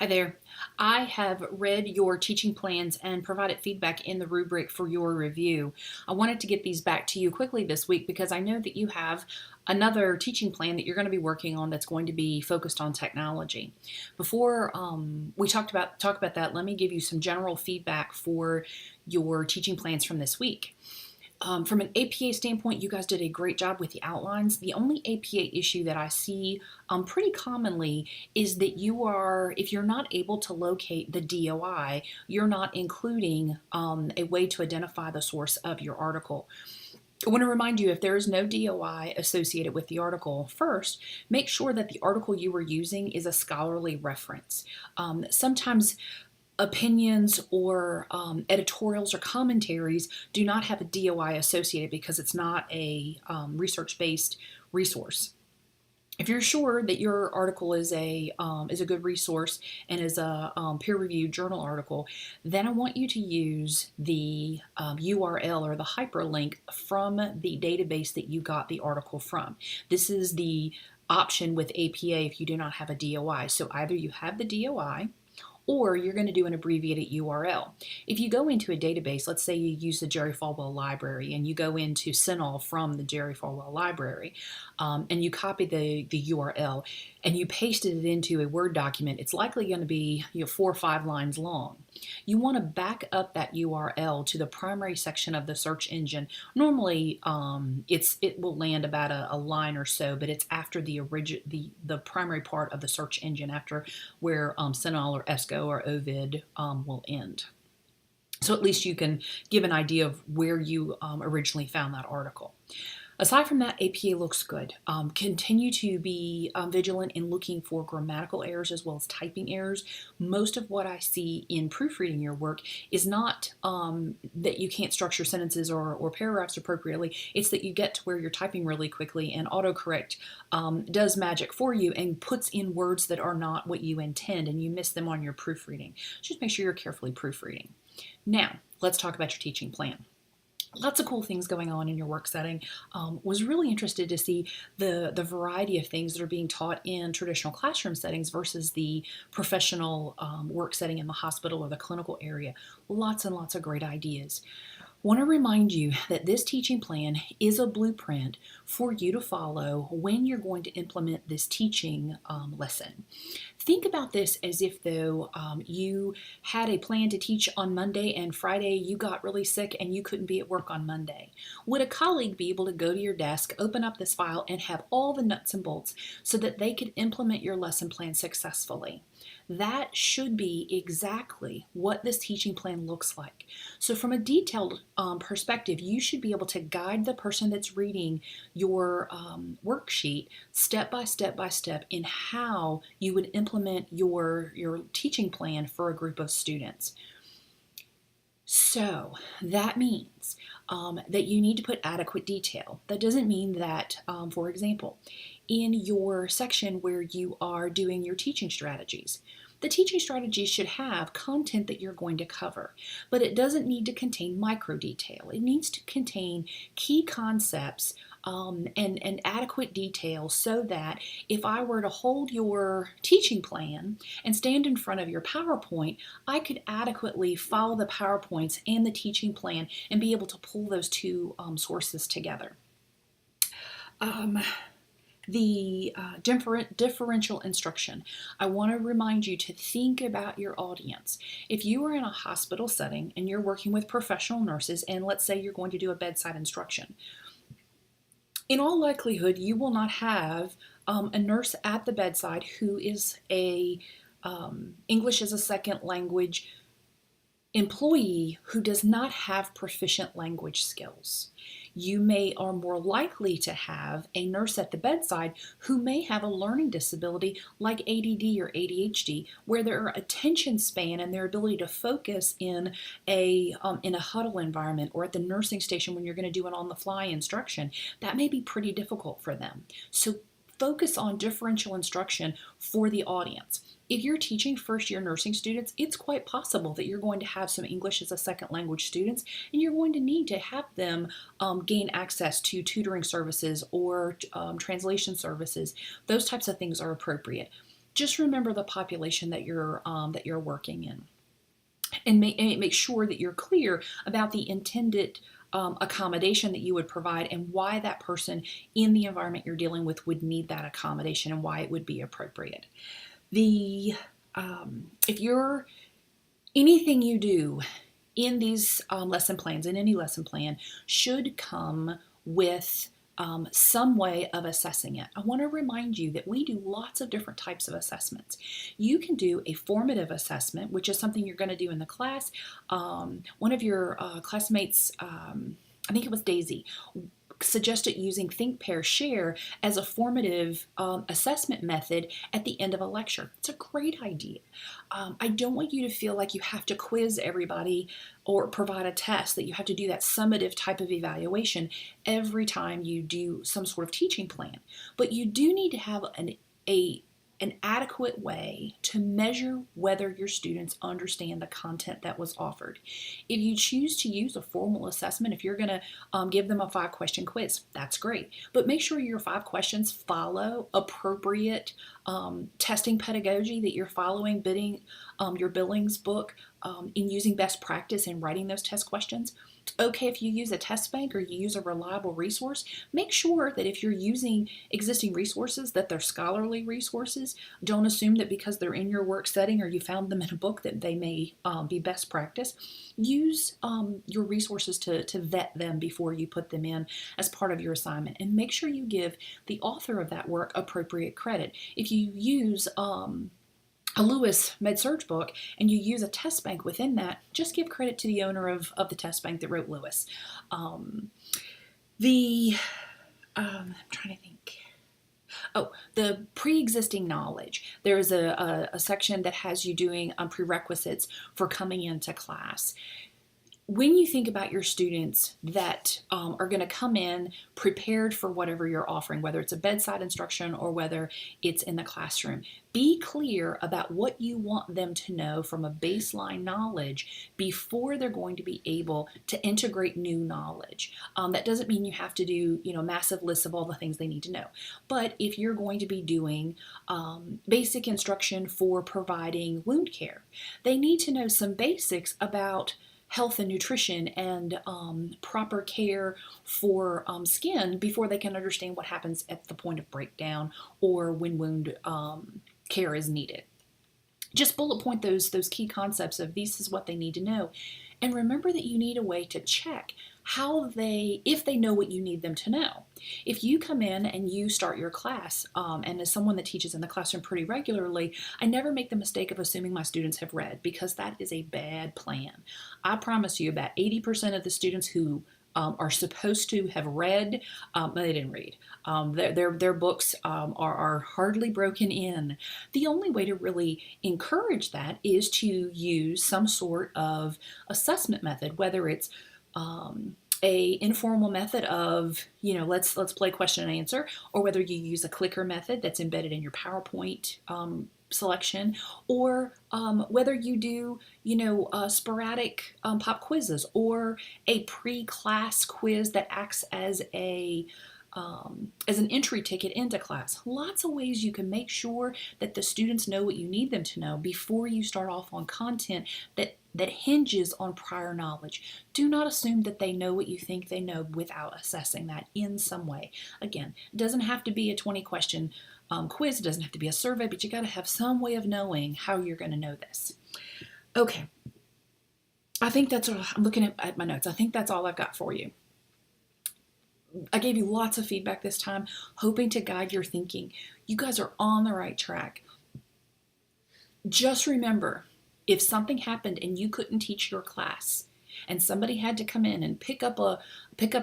Hi there. I have read your teaching plans and provided feedback in the rubric for your review. I wanted to get these back to you quickly this week because I know that you have another teaching plan that you're going to be working on that's going to be focused on technology. Before we talk about that, let me give you some general feedback for your teaching plans from this week. From an APA standpoint, you guys did a great job with the outlines. The only APA issue that I see pretty commonly is that if you're not able to locate the DOI, you're not including a way to identify the source of your article. I want to remind you, if there is no DOI associated with the article, first, make sure that the article you were using is a scholarly reference. Sometimes opinions or editorials or commentaries do not have a DOI associated because it's not a research-based resource. If you're sure that your article is a good resource and is a peer-reviewed journal article, then I want you to use the URL or the hyperlink from the database that you got the article from. This is the option with APA if you do not have a DOI. So either you have the DOI, or you're going to do an abbreviated URL. If you go into a database, let's say you use the Jerry Falwell Library and you go into CINAHL from the Jerry Falwell Library and you copy the URL and you pasted it into a Word document, it's likely going to be 4 or 5 lines long. You want to back up that URL to the primary section of the search engine. Normally it will land about a line or so, but it's after the primary part of the search engine, after where CINAHL or ESCO or Ovid will end. So at least you can give an idea of where you originally found that article. Aside from that, APA looks good. Continue to be vigilant in looking for grammatical errors as well as typing errors. Most of what I see in proofreading your work is not that you can't structure sentences or paragraphs appropriately. It's that you get to where you're typing really quickly and autocorrect does magic for you and puts in words that are not what you intend and you miss them on your proofreading. Just make sure you're carefully proofreading. Now, let's talk about your teaching plan. Lots of cool things going on in your work setting. Was really interested to see the variety of things that are being taught in traditional classroom settings versus the professional work setting in the hospital or the clinical area. Lots and lots of great ideas. Want to remind you that this teaching plan is a blueprint for you to follow when you're going to implement this teaching lesson. Think about this as if though you had a plan to teach on Monday and Friday you got really sick and you couldn't be at work on Monday. Would a colleague be able to go to your desk, open up this file, and have all the nuts and bolts so that they could implement your lesson plan successfully? That should be exactly what this teaching plan looks like. So from a detailed perspective, you should be able to guide the person that's reading your worksheet step by step in how you would implement your teaching plan for a group of students. So that means that you need to put adequate detail. That doesn't mean that, for example, in your section where you are doing your teaching strategies, the teaching strategies should have content that you're going to cover, but it doesn't need to contain micro detail. It needs to contain key concepts and adequate detail so that if I were to hold your teaching plan and stand in front of your PowerPoint, I could adequately follow the PowerPoints and the teaching plan and be able to pull those two sources together. The differential instruction. I want to remind you to think about your audience. If you are in a hospital setting and you're working with professional nurses, and let's say you're going to do a bedside instruction, in all likelihood, you will not have a nurse at the bedside who is a English as a second language employee who does not have proficient language skills. You are more likely to have a nurse at the bedside who may have a learning disability like ADD or ADHD, where their attention span and their ability to focus in a huddle environment or at the nursing station when you're going to do an on-the-fly instruction, that may be pretty difficult for them. So focus on differential instruction for the audience. If you're teaching first-year nursing students, it's quite possible that you're going to have some English as a second language students, and you're going to need to have them gain access to tutoring services or translation services. Those types of things are appropriate. just remember the population that you're working in, and make sure that you're clear about the intended accommodation that you would provide and why that person in the environment you're dealing with would need that accommodation and why it would be appropriate. The if you're anything you do in these lesson plans, in any lesson plan, should come with some way of assessing it. I want to remind you that we do lots of different types of assessments. You can do a formative assessment, which is something you're going to do in the class. One of your classmates, I think it was Daisy, suggested using Think, Pair, Share as a formative assessment method at the end of a lecture. It's a great idea. I don't want you to feel like you have to quiz everybody or provide a test, that you have to do that summative type of evaluation every time you do some sort of teaching plan. But you do need to have an adequate way to measure whether your students understand the content that was offered. If you choose to use a formal assessment, if you're going to give them a 5-question quiz, that's great. But make sure your 5 questions follow appropriate testing pedagogy, that you're following your Billings book in using best practice in writing those test questions. It's okay if you use a test bank or you use a reliable resource. Make sure that if you're using existing resources, that they're scholarly resources. Don't assume that because they're in your work setting or you found them in a book that they may be best practice. Use your resources to vet them before you put them in as part of your assignment, and make sure you give the author of that work appropriate credit. If you use a Lewis Med-Surg book and you use a test bank within that, just give credit to the owner of the test bank that wrote Lewis. I'm trying to think. Oh, the pre-existing knowledge. There's a section that has you doing prerequisites for coming into class. When you think about your students that are going to come in prepared for whatever you're offering, whether it's a bedside instruction or whether it's in the classroom, be clear about what you want them to know from a baseline knowledge before they're going to be able to integrate new knowledge. That doesn't mean you have to do, massive lists of all the things they need to know. But if you're going to be doing basic instruction for providing wound care, they need to know some basics about health and nutrition and proper care for skin before they can understand what happens at the point of breakdown or when wound care is needed. Just bullet point those key concepts of this is what they need to know. And remember that you need a way to check if they know what you need them to know. If you come in and you start your class, and as someone that teaches in the classroom pretty regularly, I never make the mistake of assuming my students have read, because that is a bad plan. I promise you about 80% of the students who are supposed to have read, they didn't read. Their books are hardly broken in. The only way to really encourage that is to use some sort of assessment method, whether it's a informal method of, let's play question and answer, or whether you use a clicker method that's embedded in your PowerPoint selection, or whether you do, sporadic pop quizzes, or a pre-class quiz that acts as an entry ticket into class. Lots of ways you can make sure that the students know what you need them to know before you start off on content that hinges on prior knowledge. Do not assume that they know what you think they know without assessing that in some way. Again, it doesn't have to be a 20-question quiz. It doesn't have to be a survey, but you got to have some way of knowing how you're going to know this. Okay. I think that's all. I'm looking at my notes. I think that's all I've got for you. I gave you lots of feedback this time, hoping to guide your thinking. You guys are on the right track. Just remember, if something happened and you couldn't teach your class, and somebody had to come in and pick up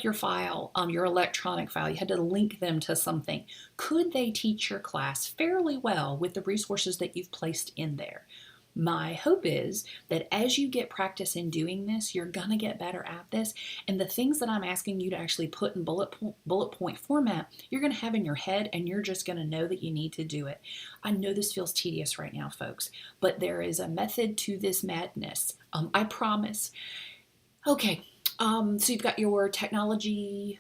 your file, your electronic file, you had to link them to something, could they teach your class fairly well with the resources that you've placed in there? My hope is that as you get practice in doing this, you're going to get better at this. And the things that I'm asking you to actually put in bullet point format, you're going to have in your head, and you're just going to know that you need to do it. I know this feels tedious right now, folks, but there is a method to this madness. I promise. Okay, so you've got your technology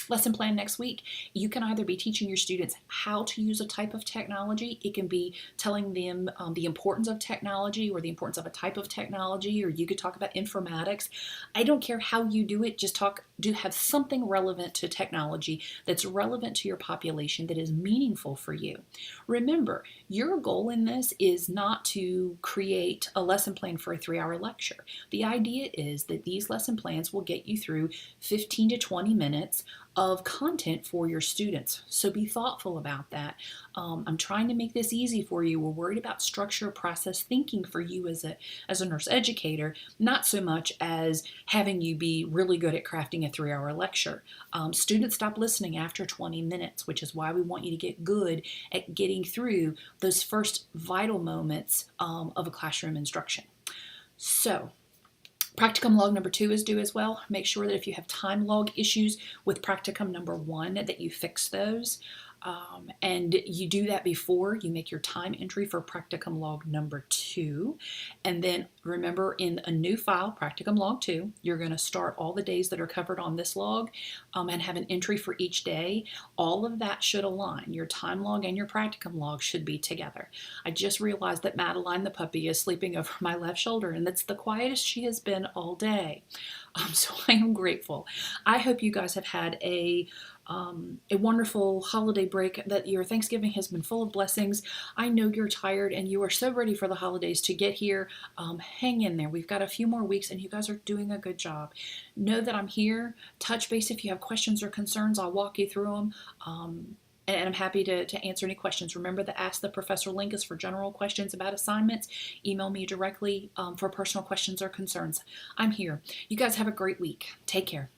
lesson plan next week, you can either be teaching your students how to use a type of technology. It can be telling them the importance of technology or the importance of a type of technology, or you could talk about informatics. I don't care how you do it, just have something relevant to technology that's relevant to your population that is meaningful for you. Remember, your goal in this is not to create a lesson plan for a 3-hour lecture. The idea is that these lesson plans will get you through 15 to 20 minutes of content for your students. So be thoughtful about that. I'm trying to make this easy for you. We're worried about structure, process, thinking for you as a nurse educator, not so much as having you be really good at crafting a 3-hour lecture. Students stop listening after 20 minutes, which is why we want you to get good at getting through those first vital moments of a classroom instruction. So, practicum log number 2 is due as well. Make sure that if you have time log issues with practicum number 1 that you fix those. And you do that before you make your time entry for practicum log number 2. And then remember, in a new file, practicum log 2, you're going to start all the days that are covered on this log and have an entry for each day. All of that should align. Your time log and your practicum log should be together. I just realized that Madeline the puppy is sleeping over my left shoulder, and that's the quietest she has been all day. So I am grateful. I hope you guys have had a wonderful holiday break, that your Thanksgiving has been full of blessings. I know you're tired and you are so ready for the holidays to get here. Hang in there. We've got a few more weeks and you guys are doing a good job. Know that I'm here. Touch base if you have questions or concerns. I'll walk you through them. And I'm happy to answer any questions. Remember, the Ask the Professor link is for general questions about assignments. Email me directly for personal questions or concerns. I'm here. You guys have a great week. Take care.